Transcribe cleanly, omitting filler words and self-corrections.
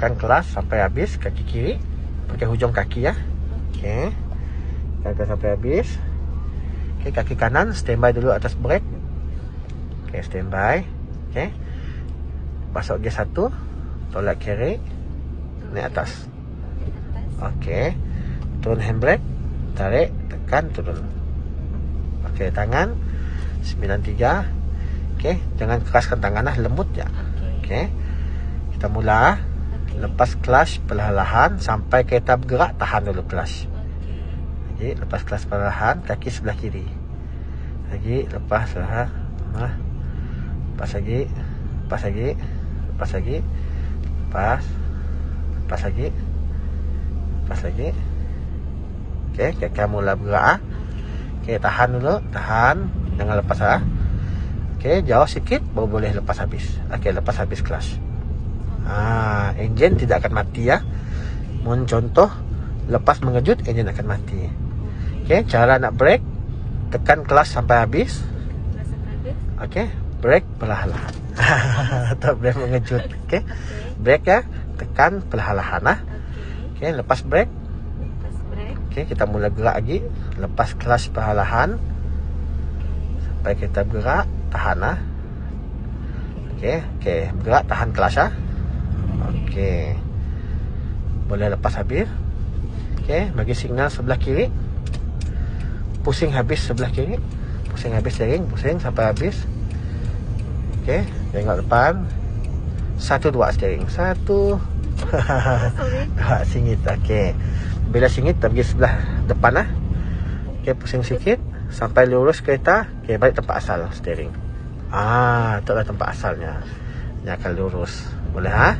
Tekan kelas sampai habis, kaki kiri pakai hujung kaki ya. Okey. Tekan sampai habis. Okey, kaki kanan standby dulu atas brake. Okey, standby. Okey. Masuk gear 1, tolak carry, naik atas. Okey. Turun handbrake, tarik, tekan, turun. Okey, tangan 93. Okey, jangan keraskan tangan lah, lembut je. Okey. Kita mula. Lepas clutch perlahan-lahan sampai kereta bergerak, tahan dulu clutch. Lagi, lepas clutch perlahan, kaki sebelah kiri. Lagi, lepas perlahan. Lepas lagi. Lepas lagi. Lepas lagi. Lepas. Lepas lagi. Lepas lagi. Okey, kereta mula bergerak. Okey, tahan dulu, tahan. Jangan lepas lah. Okey, jauh sikit baru boleh lepas habis. Okey, lepas habis clutch. Enjin tidak akan mati ya. Mun contoh lepas mengejut, enjin akan mati. Okey, cara nak brake, tekan clutch sampai habis. Okey, brake perlahan-lahan. Atau brake mengejut. Okey. Brake ya, tekan perlahan-lahan lah. Okey, lepas brake. Okey, kita mula gerak lagi. Lepas clutch perlahan sampai kita bergerak, tahan lah. Okey, bergerak, tahan clutch lah. Okey. Boleh lepas habis. Okey, bagi signal sebelah kiri. Pusing habis sebelah kiri. Pusing habis steering, pusing sampai habis. Okey, tengok depan. 1 2 steering. 1 2 singit. Okey. Bila singit pergi sebelah depan lah. Okey, pusing sikit sampai lurus kereta. Okey, balik tempat asal steering. Itulah tempat asalnya. Dia akan lurus. Boleh ha?